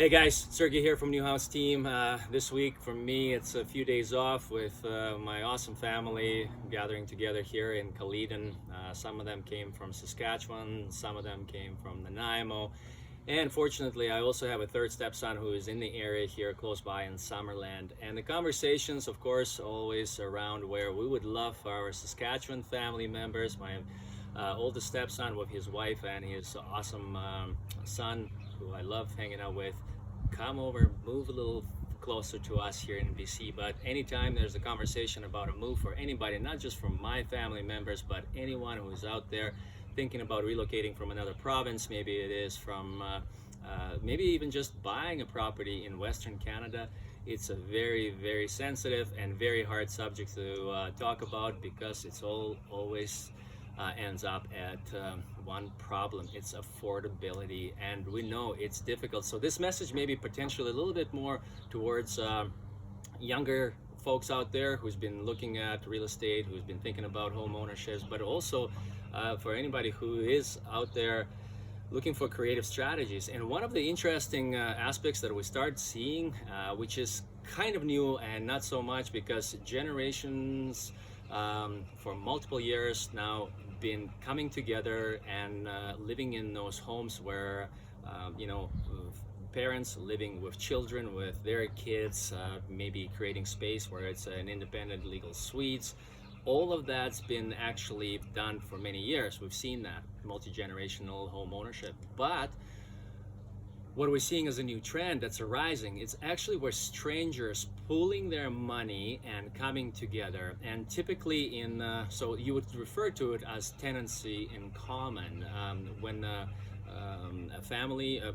Hey guys, Sergey here from New House Team. This week for me, it's a few days off with my awesome family gathering together here in Kaleden. Some of them came from Saskatchewan, some of them came from Nanaimo, and fortunately, I also have a third stepson who is in the area here close by in Summerland. And the conversations, of course, always around where we would love our Saskatchewan family members. My oldest stepson with his wife and his awesome son, who I love hanging out with, come over, move a little closer to us here in BC. But anytime there's a conversation about a move for anybody, not just from my family members, but anyone who is out there thinking about relocating from another province, maybe it is from maybe even just buying a property in Western Canada, it's a very, very sensitive and very hard subject to talk about, because it's always ends up at one problem. It's affordability, and we know it's difficult. So this message may be potentially a little bit more towards younger folks out there who's been looking at real estate, who's been thinking about home ownerships, but also for anybody who is out there looking for creative strategies. And one of the interesting aspects that we start seeing, which is kind of new and not so much, because generations for multiple years now been coming together and living in those homes where parents living with children, with their kids, maybe creating space where it's an independent legal suites. All of that's been actually done for many years. We've seen that multi-generational home ownership. But what we're seeing as a new trend that's arising, it's actually where strangers pooling their money and coming together. And typically so you would refer to it as tenancy in common. When a family, a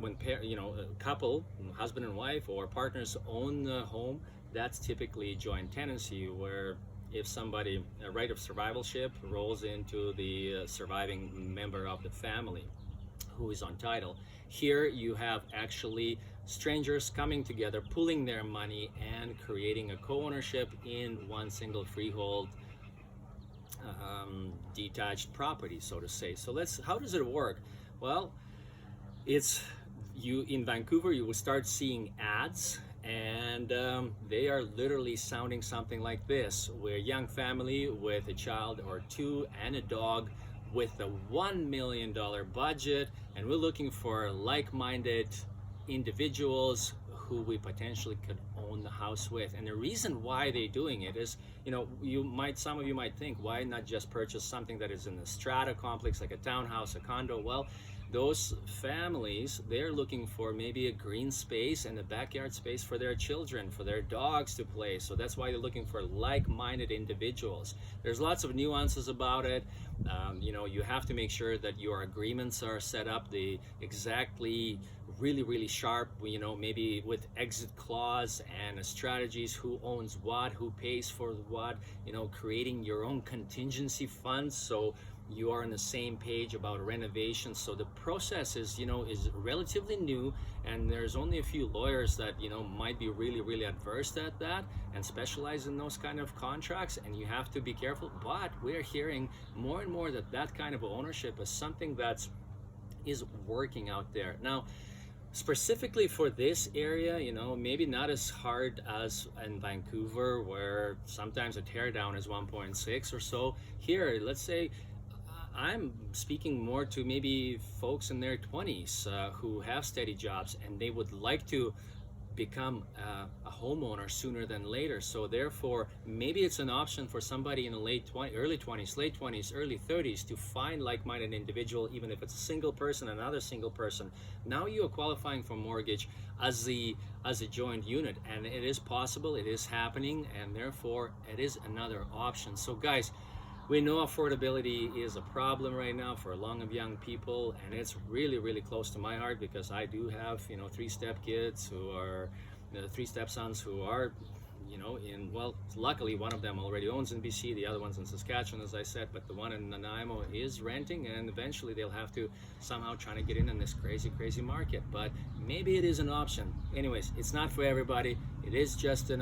couple, husband and wife or partners own the home, that's typically joint tenancy, where if somebody, a right of survivalship rolls into the surviving member of the family who is on title. Here you have actually strangers coming together, pooling their money and creating a co-ownership in one single freehold detached property, so to say. So how does it work? Well, in Vancouver, you will start seeing ads, and they are literally sounding something like this. We're a young family with a child or two and a dog with a $1 million budget, and we're looking for like-minded individuals who we potentially could own the house with. And the reason why they're doing it is, some of you might think, why not just purchase something that is in the strata complex, like a townhouse, a condo? Well, those families, they're looking for maybe a green space and a backyard space for their children, for their dogs to play. So that's why they're looking for like-minded individuals. There's lots of nuances about it. You have to make sure that your agreements are set up the exactly really, really sharp, maybe with exit clause and strategies, who owns what, who pays for what, creating your own contingency funds, so you are on the same page about renovations. So the process is relatively new, and there's only a few lawyers that might be really, really adverse at that and specialize in those kind of contracts, and you have to be careful. But we're hearing more and more that kind of ownership is something that is working out there now. Specifically for this area, maybe not as hard as in Vancouver, where sometimes a teardown is 1.6 or so. Here, let's say, I'm speaking more to maybe folks in their 20s who have steady jobs, and they would like to become a homeowner sooner than later. So therefore, maybe it's an option for somebody in the early 20s, early 30s to find like-minded individual, even if it's a single person, another single person. Now you are qualifying for mortgage as a joint unit, and it is possible, it is happening, and therefore it is another option. So guys, we know affordability is a problem right now for a lot of young people, and it's really, really close to my heart, because I do have, three stepkids who are, three stepsons who are, luckily one of them already owns in BC, the other one's in Saskatchewan, as I said, but the one in Nanaimo is renting, and eventually they'll have to somehow try to get in this crazy, crazy market. But maybe it is an option. Anyways, it's not for everybody. It is just an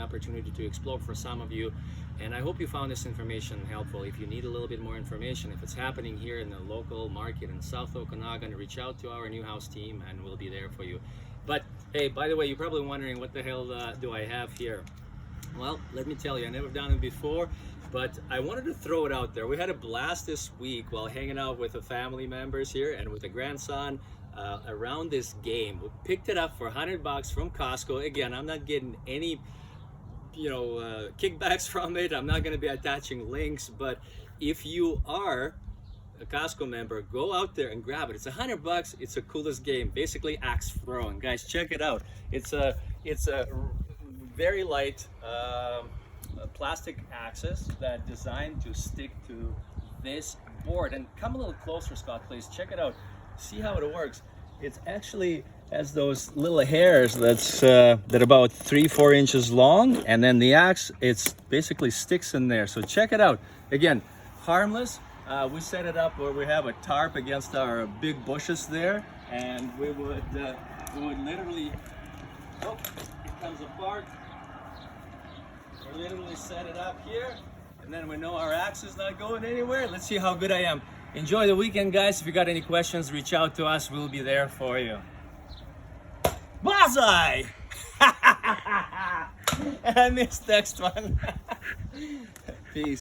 opportunity to explore for some of you. And I hope you found this information helpful. If you need a little bit more information, if it's happening here in the local market in South Okanagan, reach out to our New House team and we'll be there for you. But hey, by the way, you're probably wondering what the hell do I have here? Well, let me tell you, I never done it before, but I wanted to throw it out there. We had a blast this week while hanging out with the family members here and with the grandson around this game. We picked it up for $100 from Costco. Again, I'm not getting any, kickbacks from it. I'm not going to be attaching links, but if you are a Costco member, go out there and grab it. It's $100. It's the coolest game. Basically, axe throwing. Guys, check it out. It's a very light plastic axes that designed to stick to this board. And come a little closer, Scott, please. Check it out. See how it works. It's actually has those little hairs that about 3-4 inches long, and then the axe, it's basically sticks in there. So check it out. Again, harmless. We set it up where we have a tarp against our big bushes there, and we would literally, oh, it comes apart. We literally set it up here, and then we know our axe is not going anywhere. Let's see how good I am. Enjoy the weekend, guys. If you got any questions, reach out to us. We'll be there for you. Bullseye! And I missed next one. Peace.